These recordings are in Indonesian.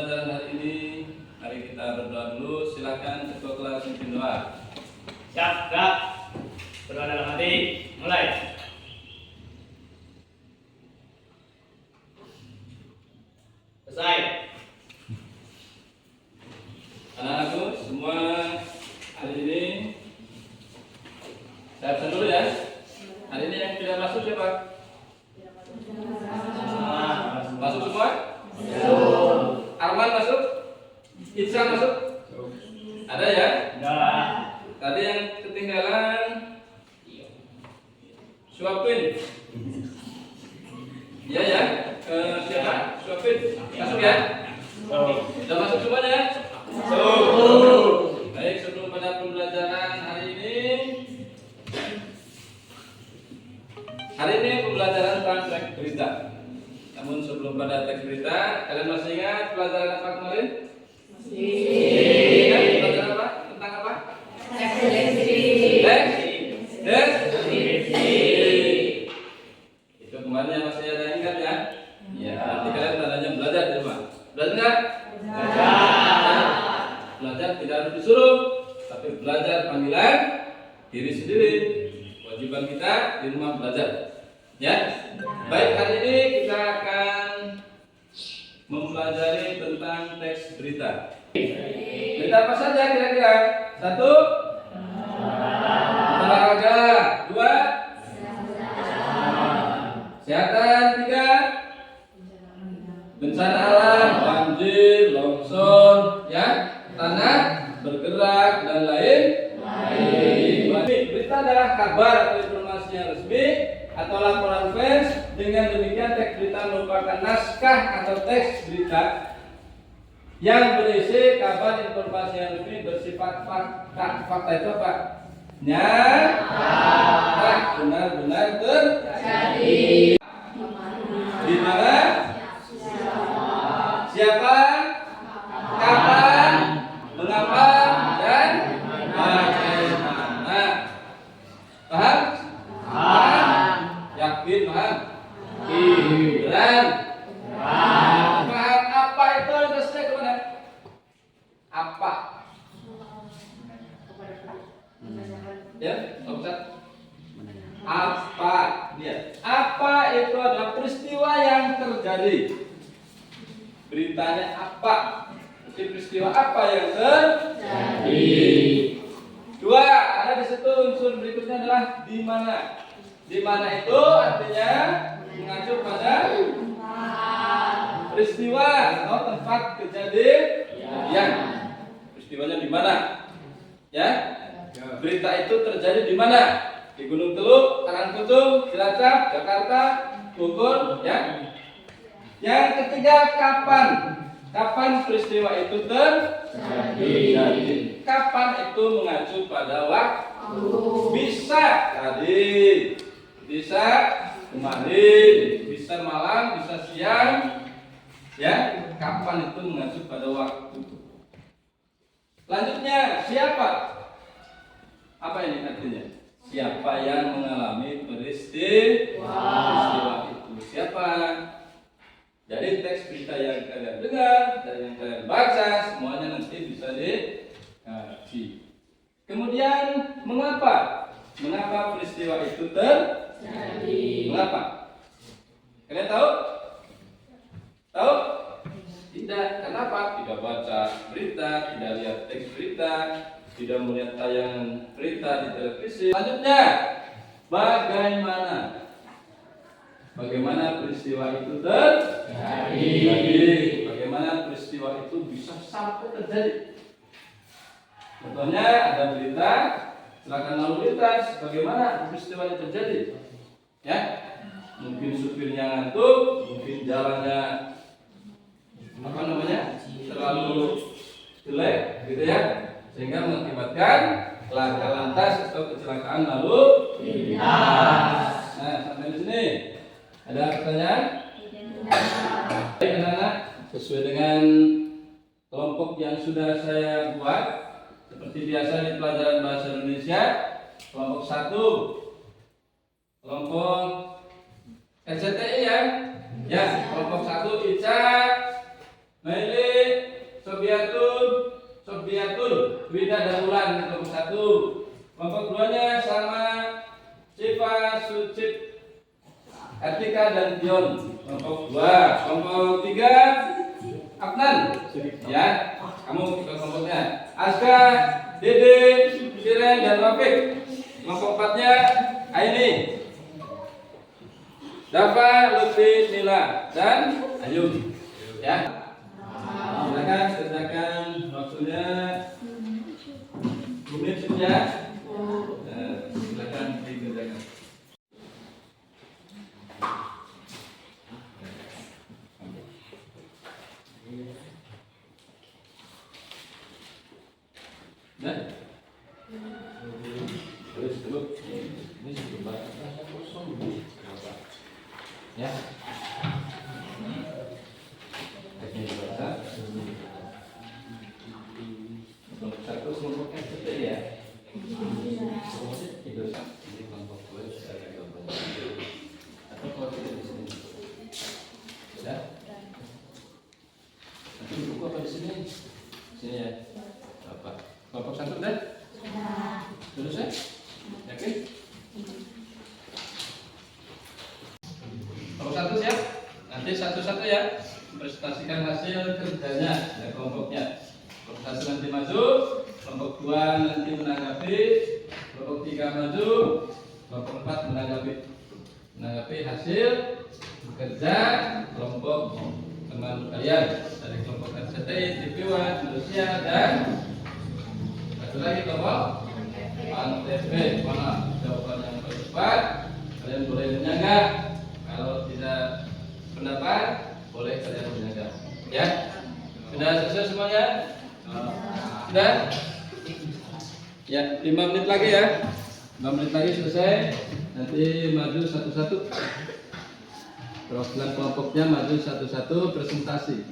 pembelajaran hari ini, mari kita berdoa dulu. Silakan ketua kelas pimpin doa. Siap, gerak. Berdoa dalam hati. Mulai. Selesai. Anak-anakku semua hari ini saya pesan dulu ya. Hari ini yang tidak masuk siapa? Masuk semua? Arman masuk? Iksan masuk? Ada ya? Udah. Tadi yang ketinggalan suapin. Iya ya? Siapa? Suapin. Masuk ya? Sudah masuk semuanya? Baik, sebelum pada pembelajaran hari ini pembelajaran tentang teks berita. Namun sebelum pada teks berita, kalian masih ingat pelajaran apa kemarin? Ingat pelajaran apa? Tentang apa? Teks deskripsi. Itu kemarin yang masih ada yang ingat ya? Ya, nanti kalian tandanya belajar di rumah. Belajar nggak? Belajar tidak harus disuruh, tapi belajar panggilan diri sendiri. Kewajiban kita di rumah belajar. Ya, baik, hari ini kita akan mempelajari tentang teks berita. Berita apa saja kira-kira? 1, olahraga. 2, kesehatan. 3, bencana alam, banjir, longsor, ya, tanah bergerak dan lain. Berita adalah kabar atau informasi yang resmi atau laporan pers. Dengan demikian teks berita merupakan naskah atau teks berita yang berisi kabar informasi yang resmi bersifat fakta. Fakta itu apa? Nyata, benar-benar terjadi. Di mana? Siapa? Kapan? Mengapa? Dan bagaimana? Paham? Paham? Yakin paham? Beran? Paham apa itu? Terusnya kemana? Apa? Ya, Pak Ustaz? Apa? Lihat. Apa itu adalah peristiwa yang terjadi. Beritanya apa? Jadi peristiwa apa yang terjadi? 2, ada di situ unsur berikutnya adalah di mana. Di mana itu artinya mengacu pada peristiwa atau tempat kejadian. Peristiwanya di mana? Ya. Berita itu terjadi di mana? Di Gunung Teluk, Karangkutung, Cilacap, Jakarta, Bogor, ya. Yang ketiga, kapan? Kapan peristiwa itu terjadi? Kapan itu mengacu pada waktu. Bisa tadi, bisa kemarin, bisa malam, bisa siang. Ya, kapan itu mengacu pada waktu. Selanjutnya, siapa? Apa ini artinya? Siapa yang mengalami peristiwa itu? Siapa? Jadi teks berita yang kalian dengar dan yang kalian baca semuanya nanti bisa dikaji. Kemudian mengapa? Mengapa peristiwa itu terjadi? Mengapa? Kalian tahu? Tahu? Tidak. Kenapa? Tidak baca berita, tidak lihat teks berita, tidak melihat tayangan berita di televisi. Selanjutnya, bagaimana? Bagaimana peristiwa itu terjadi? Bagaimana peristiwa itu bisa sampai terjadi? Contohnya ada berita kecelakaan lalu lintas. Bagaimana peristiwanya terjadi? Ya, mungkin supirnya ngantuk, mungkin jalannya terlalu jelek, gitu ya, sehingga mengakibatkan laka lantas atau kecelakaan lalu lintas. Nah, sampai di sini. Ada pertanyaan? Baik, anak-anak, sesuai dengan kelompok yang sudah saya buat, seperti biasa di pelajaran bahasa Indonesia, kelompok 1, kelompok RCTI ya. Ya, kelompok 1 Ica, Meli, Wida dan Ulan kelompok 1. Kelompok 2-nya sama Siva, Sucip, Atika dan Dion kelompok 2. Kelompok 3 Afnan. Ya, kamu ikut kelompoknya. Aska, Dede, Siren dan Rafiq. Kelompok 4-nya Aini, Dava, Lutfi, Nila dan Ayu. Ya. Silakan kerjakan waktunya. Menit sudah. Silakan dikerjakan. Nah, terus dulu. Ini sudah rasa kosong. Ya. Ini bahasa. Satu kelompoknya seperti ya. Itu ini kelompok gue sudah ada kelompok. Atau kalau tidak di sini. Sudah. Nanti buku apa di sini? Sini ya. Apa? Kelompok 1 udah? Sudah selesai? Yakin? Kelompok 1 siap? Nanti satu-satu ya. Presentasikan hasil kerjanya dan kelompoknya. Kelompok 1 nanti maju, kelompok 2 nanti menanggapi, kelompok 3 maju, kelompok 4 menanggapi hasil kerja kelompok teman kalian dari kelompok RCTI, TV1, Indonesia dan satu lagi kelompok ANTV. Mana jawaban yang tepat? Kalian boleh menyanggah. Kalau tidak pendapat, boleh kalian menyanggah. Ya, sudah selesai semuanya? Sudah? Ya, 5 menit lagi ya. 5 menit lagi selesai. Nanti maju satu-satu. Perwakilan kelompoknya maju satu-satu presentasi.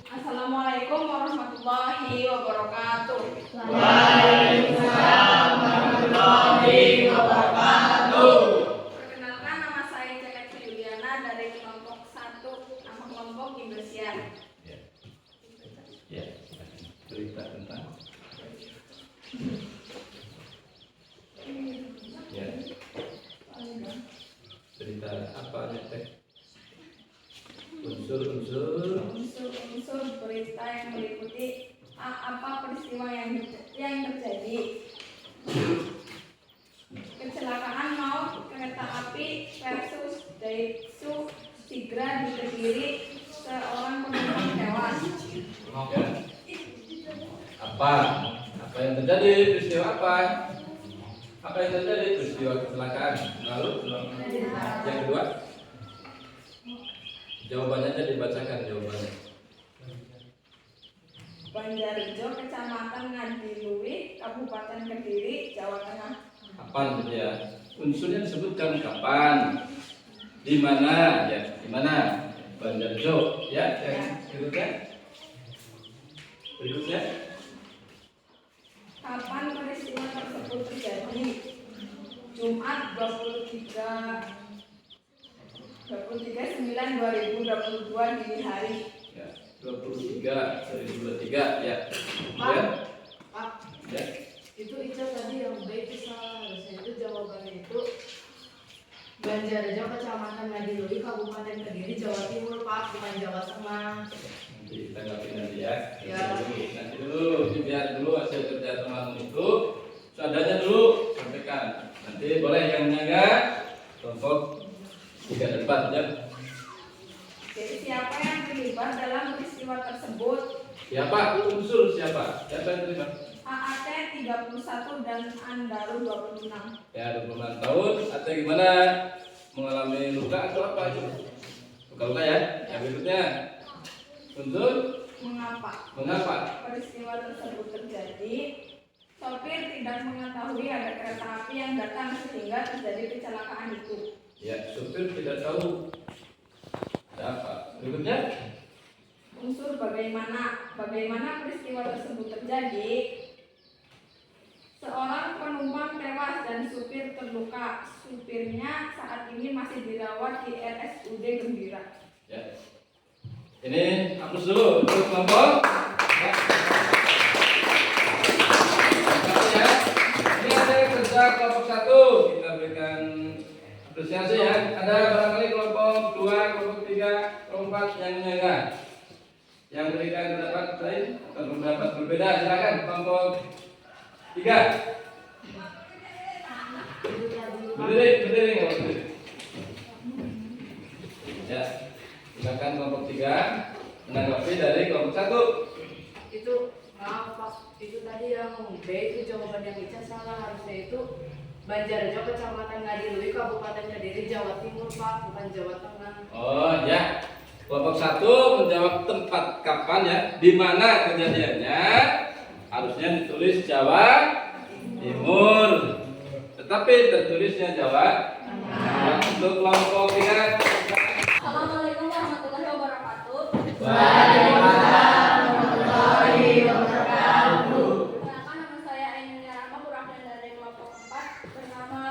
Assalamualaikum warahmatullahi wabarakatuh. Waalaikumsalam warahmatullahi wabarakatuh. Perkenalkan, nama saya Ceket Juliana dari kelompok 1, nama kelompok Indosiar. Ya, cerita tentang ya, cerita apa nih teh? Unsur-unsur Unsur berita yang meliputi apa peristiwa yang terjadi. Kecelakaan maut kereta api versus Daihatsu Sigra di Kediri, seorang penumpang tewas. ya. Apa yang terjadi? Peristiwa apa? Apa yang terjadi? Peristiwa kecelakaan. Lalu yang kedua, jawabannya aja dibacakan jawabannya. Banjarjo, Kecamatan Ngadiluih, Kabupaten Kediri, Jawa Tengah. Kapan gitu ya? Unsurnya disebutkan kapan, di mana ya, di mana? Banjarjo ya. Yang berikutnya Kapan peristiwa tersebut terjadi? Jumat 23/9/2022 dini hari. ya, 23/2023 ya. Ya. Pak, Ya. itu Ica tadi yang baik itu salah, harusnya itu jawabannya itu Banjarjo, Kecamatan Ngadiluih, Kabupaten Kediri, Jawa Timur, Pak, bukan Jawa Tengah. Nanti tanggapi nanti ya. Ya. Nanti dulu, biar dulu hasil kerja teman itu seadanya dulu sampaikan. Nanti boleh yang menjaga kelompok 3 dan 4 ya. Jadi siapa yang terlibat dalam peristiwa tersebut? Siapa? Unsur siapa? Siapa yang terlibat? AAT 31 dan Andaru 26. Ya, 26 tahun. Atau gimana? Mengalami luka atau apa itu? Luka-luka ya. Yang berikutnya unsur Mengapa peristiwa tersebut terjadi? Sopir tidak mengetahui ada kereta api yang datang sehingga terjadi kecelakaan itu. ya, supir tidak tahu ada apa. Berikutnya Unsur bagaimana peristiwa tersebut terjadi? Seorang penumpang tewas dan supir terluka. Supirnya saat ini masih dirawat di RSUD Gembira. ya. Ini hapus dulu untuk kelompok. Ya. presentasi ya. Ada barangkali kelompok 2, kelompok 3, kelompok 4 yang menyanggah. Yang berikan pendapat lain atau pendapat berbeda, silakan kelompok 3. Berdiri nggak berdiri? Ya, silakan kelompok 3 menanggapi dari kelompok 1. Itu maaf Pak, itu tadi yang B itu jawaban yang Ica salah, harusnya itu Banjarjo Kecamatan Ngadiluwi Kabupaten Kediri Jawa Timur Pak, bukan Jawa Tengah. Oh ya, kelompok 1 menjawab tempat kapan ya, di mana kejadiannya, harusnya ditulis Jawa Timur, tetapi tertulisnya Jawa Tengah. Untuk kelompok 3. Assalamualaikum warahmatullahi wabarakatuh. Waalaikumsalam warahmatullahi wabarakatuh. Perkenalkan, nama saya Ainul Rahma, perwakilan dari kelompok 4 bernama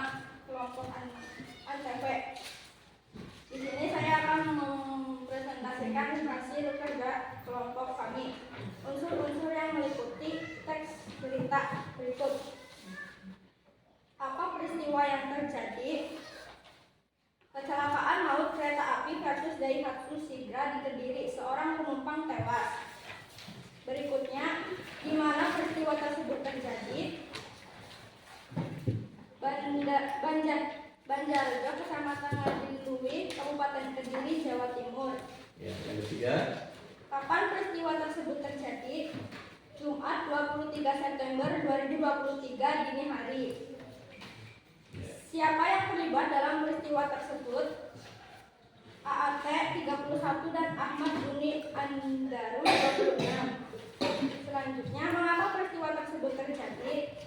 kelompok ANCV. Di sini saya akan mempresentasikan hasil kerja kelompok kami. Unsur-unsur yang meliputi teks berita berikut. Apa peristiwa yang terjadi? Kecelakaan maut kereta api versus Daihatsu Sigra di Kediri, seorang penumpang tewas. Berikutnya, di mana peristiwa tersebut terjadi? Banjarjo, Kecamatan Ngadiluwi, Kabupaten Kediri, Jawa Timur. Ya, yang ketiga. Kapan peristiwa tersebut terjadi? Jumat 23 September 2023 dini hari. Siapa yang terlibat dalam peristiwa tersebut? AAT 31 dan Ahmad Duni Andaru 26. Selanjutnya, mengapa peristiwa tersebut terjadi?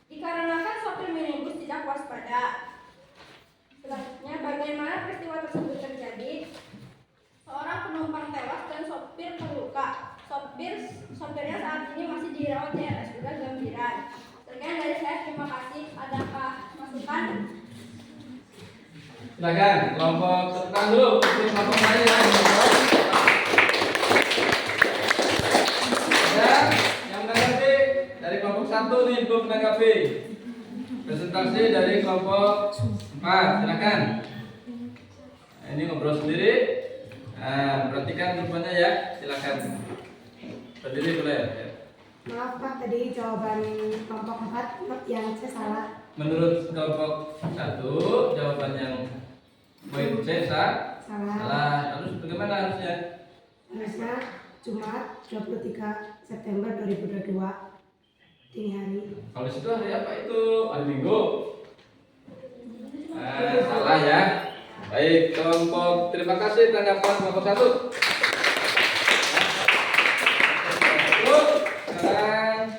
Dikarenakan sopir minibus tidak waspada. Selanjutnya, bagaimana peristiwa tersebut terjadi? Seorang penumpang tewas dan sopir terluka. Sopirnya saat ini masih dirawat di RSUD Gambiran. Sekian dari saya, terima kasih. Adakah masukan? Silakan kelompok tentang dulu, kelompok lain ya. Ada yang menanggapi dari kelompok 1 nih, belum menanggapi. Presentasi dari kelompok 4, silakan. Nah, ini ngobrol sendiri. Nah, perhatikan rupanya ya, silakan. Berdiri boleh ya. Maaf Pak, tadi jawaban kelompok 4 yang saya salah. Menurut kelompok 1, jawaban yang poin C Salah. salah. Harus bagaimana harusnya? Harusnya Jumat 23 September 2022 dini hari. Kalau situ hari apa itu? Hari Minggu. Salah ya. Baik, kelompok terima kasih tanggapan kelompok 1. Sekarang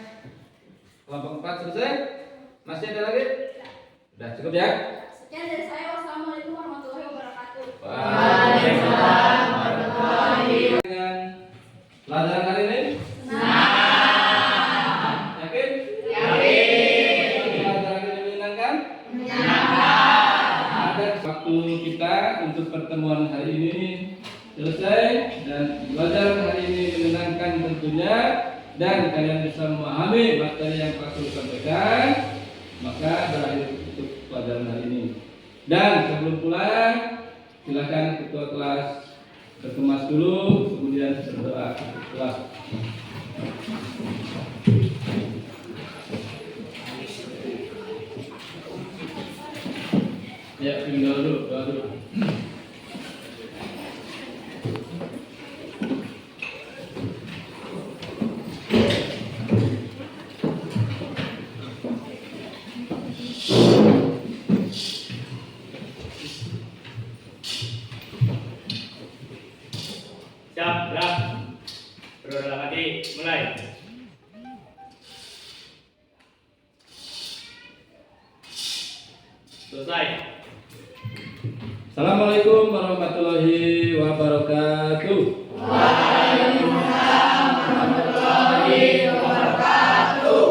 kelompok 4 selesai. Masih ada lagi? Sudah cukup ya? Sekian dari saya. Wassalamualaikum warahmatullahi wabarakatuh. Waalaikumsalam warahmatullahi wabarakatuh. Dengan pelajaran hari ini? Yakin? Pelajaran ini menyenangkan? Ada waktu kita untuk pertemuan hari ini selesai dan pelajaran hari ini menyenangkan tentunya, dan kalian bisa memahami materi yang Pak Guru sampaikan, maka berakhir untuk pelajaran hari ini. Dan sebelum pulang, silakan ketua kelas berkemas dulu, kemudian berdoa kelas. Ya, tinggal dulu, doa dulu. Siap, gerak. Berdoa dalam hati, mulai. Selesai. Assalamualaikum warahmatullahi wabarakatuh. Waalaikumsalam warahmatullahi wabarakatuh.